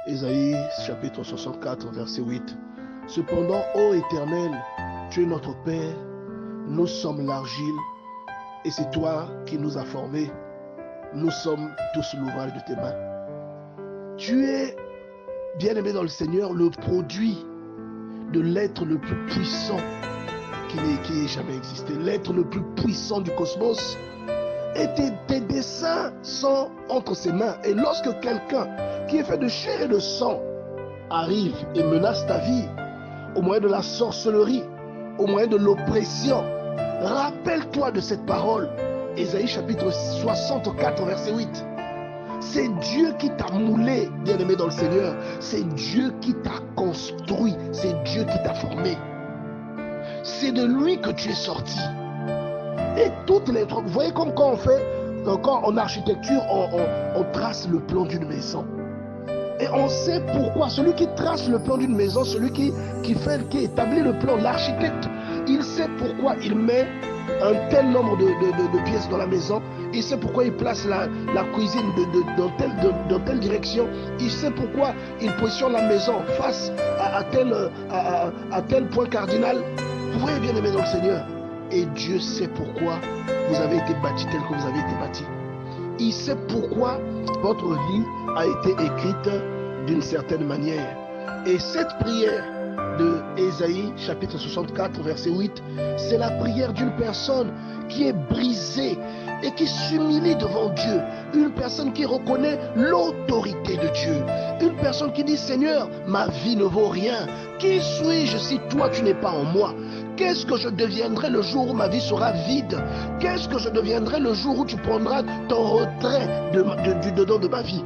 Ésaïe chapitre 64 verset 8. Cependant, ô Éternel, tu es notre Père, nous sommes l'argile et c'est toi qui nous as formés. Nous sommes tous l'ouvrage de tes mains. Tu es, bien-aimé dans le Seigneur, le produit de l'être le plus puissant qui ait jamais existé, l'être le plus puissant du cosmos. Et tes desseins sont entre ses mains. Et lorsque quelqu'un qui est fait de chair et de sang arrive et menace ta vie au moyen de la sorcellerie, au moyen de l'oppression, rappelle-toi de cette parole. Ésaïe chapitre 64 verset 8. C'est Dieu qui t'a moulé, bien-aimé dans le Seigneur. C'est Dieu qui t'a construit. C'est Dieu qui t'a formé. C'est de lui que tu es sorti. Et toutes les trucs, vous voyez comme quand on fait, quand en architecture, on trace le plan d'une maison. Et on sait pourquoi. Celui qui trace le plan d'une maison, celui qui établit le plan, l'architecte, il sait pourquoi il met un tel nombre de pièces dans la maison. Il sait pourquoi il place la cuisine dans telle direction. Il sait pourquoi il positionne la maison face à tel point cardinal. Vous voyez, bien aimé dans le Seigneur. Et Dieu sait pourquoi vous avez été bâti tel que vous avez été bâti. Il sait pourquoi votre vie a été écrite d'une certaine manière. Et cette prière de Ésaïe chapitre 64 verset 8, c'est la prière d'une personne qui est brisée et qui s'humilie devant Dieu. Une personne qui reconnaît l'autorité de Dieu. Une personne qui dit: Seigneur, ma vie ne vaut rien. Qui suis-je si toi tu n'es pas en moi? Qu'est-ce que je deviendrai le jour où ma vie sera vide? Qu'est-ce que je deviendrai le jour où tu prendras ton retrait du dedans de ma vie?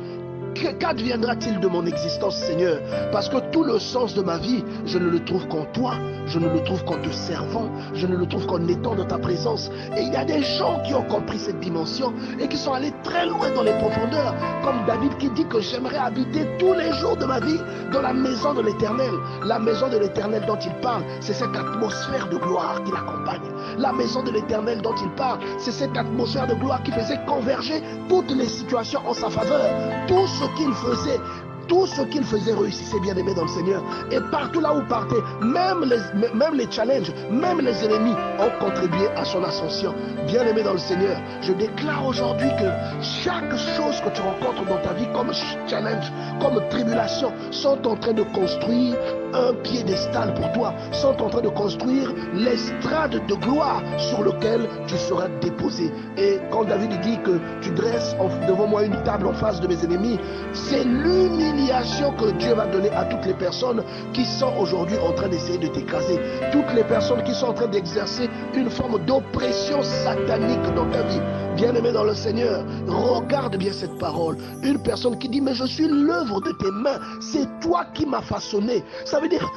Qu'adviendra-t-il de mon existence, Seigneur? Parce que tout le sens de ma vie, je ne le trouve qu'en toi. Je ne le trouve qu'en te servant. Je ne le trouve qu'en étant dans ta présence. Et il y a des gens qui ont compris cette dimension et qui sont allés très loin dans les profondeurs. Comme David qui dit que j'aimerais habiter tous les jours de ma vie dans la maison de l'Éternel. La maison de l'Éternel dont il parle, c'est cette atmosphère de gloire qui l'accompagne. La maison de l'Éternel dont il parle, c'est cette atmosphère de gloire qui faisait converger toutes les situations en sa faveur. Tout ce qu'il faisait réussissait, bien aimé dans le Seigneur. Et partout là où partait, même les challenges, même les ennemis ont contribué à son ascension. Bien aimé dans le Seigneur, je déclare aujourd'hui que chaque chose que tu rencontres dans ta vie comme challenge, comme tribulation, sont en train de construire un piédestal pour toi, sont en train de construire l'estrade de gloire sur lequel tu seras déposé. Et quand David dit que tu dresses devant moi une table en face de mes ennemis, c'est l'humiliation que Dieu va donner à toutes les personnes qui sont aujourd'hui en train d'essayer de t'écraser. Toutes les personnes qui sont en train d'exercer une forme d'oppression satanique dans ta vie. Bien-aimé dans le Seigneur, regarde bien cette parole. Une personne qui dit: mais je suis l'œuvre de tes mains, c'est toi qui m'as façonné. Ça veut dire,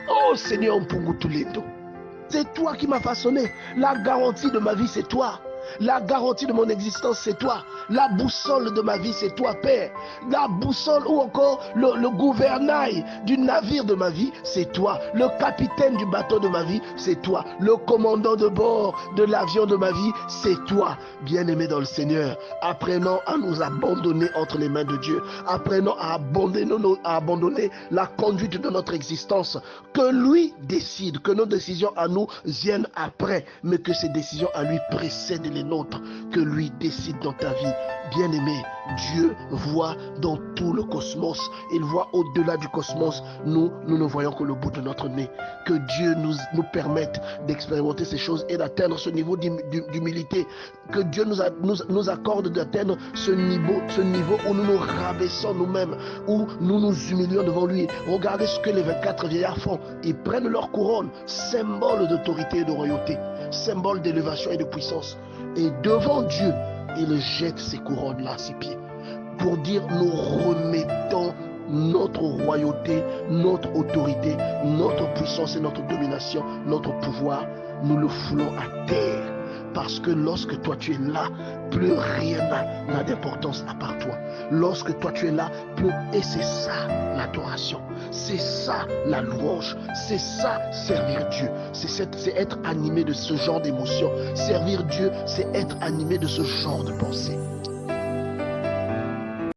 oh Seigneur, c'est toi qui m'as façonné. La garantie de ma vie, c'est toi. La garantie de mon existence, c'est toi. La boussole de ma vie, c'est toi, Père. La boussole ou encore le gouvernail du navire de ma vie, c'est toi. Le capitaine du bateau de ma vie, c'est toi. Le commandant de bord de l'avion de ma vie, c'est toi. Bien-aimé dans le Seigneur, apprenons à nous abandonner entre les mains de Dieu. Apprenons à abandonner la conduite de notre existence. Que lui décide, que nos décisions à nous viennent après, mais que ces décisions à lui précèdent les nôtres. Que lui décide dans ta vie. Bien-aimé, Dieu voit dans tout le cosmos. Il voit au-delà du cosmos. Nous ne voyons que le bout de notre nez. Que Dieu nous permette d'expérimenter ces choses et d'atteindre ce niveau d'humilité. Que Dieu nous accorde d'atteindre ce niveau où nous nous rabaissons nous-mêmes, où nous nous humilions devant lui. Regardez ce que les 24 vieillards font. Ils prennent leur couronne, symbole d'autorité et de royauté, symbole d'élévation et de puissance. Et devant Dieu, il jette ces couronnes-là à ses pieds pour dire: nous remettons notre royauté, notre autorité, notre puissance et notre domination, notre pouvoir, nous le foulons à terre. Parce que lorsque toi tu es là, plus rien n'a d'importance à part toi. Lorsque toi tu es là, et c'est ça l'adoration, c'est ça la louange, c'est ça servir Dieu, c'est être animé de ce genre d'émotion. Servir Dieu, c'est être animé de ce genre de pensée.